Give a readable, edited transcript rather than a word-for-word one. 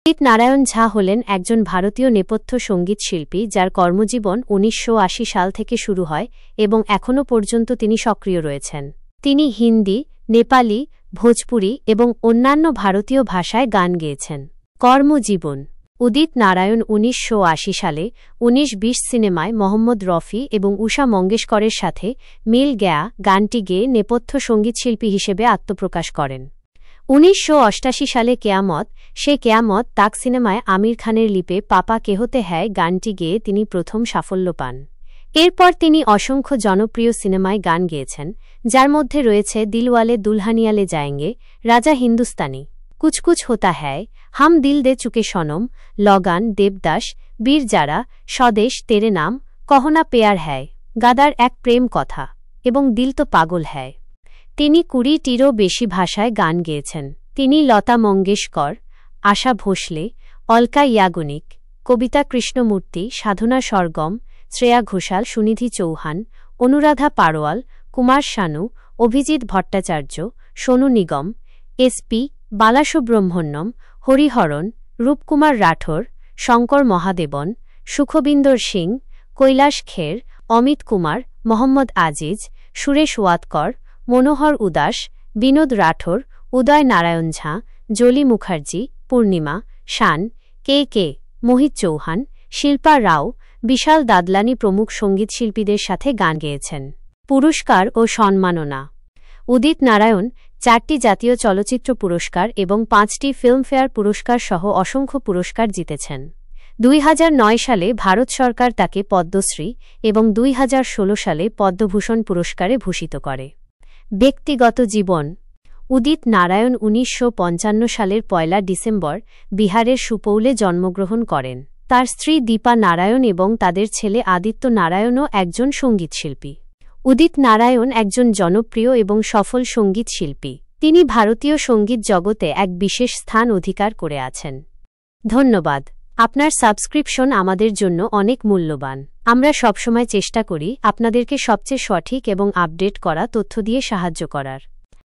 উদিত নারায়ণ ঝা হলেন একজন ভারতীয় নেপথ্য সঙ্গীত শিল্পী যার কর্মজীবন ১৯৮০ সাল থেকে শুরু হয় এবং এখনও পর্যন্ত তিনি সক্রিয় রয়েছেন। তিনি হিন্দি, নেপালি, ভোজপুরি এবং অন্যান্য ভারতীয় ভাষায় গান গেয়েছেন। কর্মজীবন: উদিত নারায়ণ ১৯৮০ সালে ১৯-২০ সিনেমায় মোহাম্মদ রফি এবং উষা মঙ্গেশকরের সাথে মিল গয়া গানটি গেয়ে নেপথ্য সঙ্গীতশিল্পী হিসেবে আত্মপ্রকাশ করেন। ১৯৮৮ সালে কেয়ামত সে কেয়ামত তাক সিনেমায় আমির খানের লিপে পাপা কেহতে হ্যায় গানটি গেয়ে তিনি প্রথম সাফল্য পান। এরপর তিনি অসংখ্য জনপ্রিয় সিনেমায় গান গেয়েছেন, যার মধ্যে রয়েছে দিলওয়ালে দুলহানিয়া লে যায়েঙ্গে, রাজা হিন্দুস্তানি, কুছ কুছ হোতা হ্যায়, হাম দিল দে চুকে সনম, লগান, দেবদাস, বীর জারা, স্বদেশ, তেরে নাম, কহনা পেয়ার হ্যায়, গাদার এক প্রেম কথা এবং দিল তো পাগল হ্যায়। তিনি ২০টিরও বেশি ভাষায় গান গেয়েছেন। তিনি লতা মঙ্গেশকর, আশা ভোসলে, অলকা ইয়াগনিক, কবিতা কৃষ্ণমূর্তি, সাধনা সরগম, শ্রেয়া ঘোষাল, সুনিধি চৌহান, অনুরাধা পারোয়াল, কুমার শানু, অভিজিৎ ভট্টাচার্য, সোনু নিগম, এসপি বালাসুব্রহ্মণ্যম, হরিহরন, রূপকুমার রাঠোর, শঙ্কর মহাদেবন, সুখবিন্দর সিং, কৈলাস খের, অমিত কুমার, মোহাম্মদ আজিজ, সুরেশ ওয়াদকর, মনোহর উদাস, বিনোদ রাঠোর, উদয় নারায়ণ ঝা, জলি মুখার্জি, পূর্ণিমা, শান, কে, মোহিত চৌহান, শিল্পা রাও, বিশাল দাদলানি প্রমুখ সঙ্গীতশিল্পীদের সাথে গান গেয়েছেন। পুরস্কার ও সম্মাননা: উদিত নারায়ণ ৪টি জাতীয় চলচ্চিত্র পুরস্কার এবং ৫টি ফিল্মফেয়ার পুরস্কার সহ অসংখ্য পুরস্কার জিতেছেন। ২০০৯ সালে ভারত সরকার তাকে পদ্মশ্রী এবং ২০১৬ সালে পদ্মভূষণ পুরস্কারে ভূষিত করে। ব্যক্তিগত জীবন: উদিত নারায়ণ ১৯৫৫ সালের ১ ডিসেম্বর বিহারের সুপৌলে জন্মগ্রহণ করেন। তার স্ত্রী দীপা নারায়ণ এবং তাদের ছেলে আদিত্য নারায়ণও একজন সঙ্গীতশিল্পী। উদিত নারায়ণ একজন জনপ্রিয় এবং সফল সঙ্গীতশিল্পী। তিনি ভারতীয় সঙ্গীত জগতে এক বিশেষ স্থান অধিকার করে আছেন। ধন্যবাদ। আপনার সাবস্ক্রিপশন আমাদের জন্য অনেক মূল্যবান। আমরা সবসময় চেষ্টা করি আপনাদেরকে সবচেয়ে সঠিক এবং আপডেট করা তথ্য দিয়ে সাহায্য করার।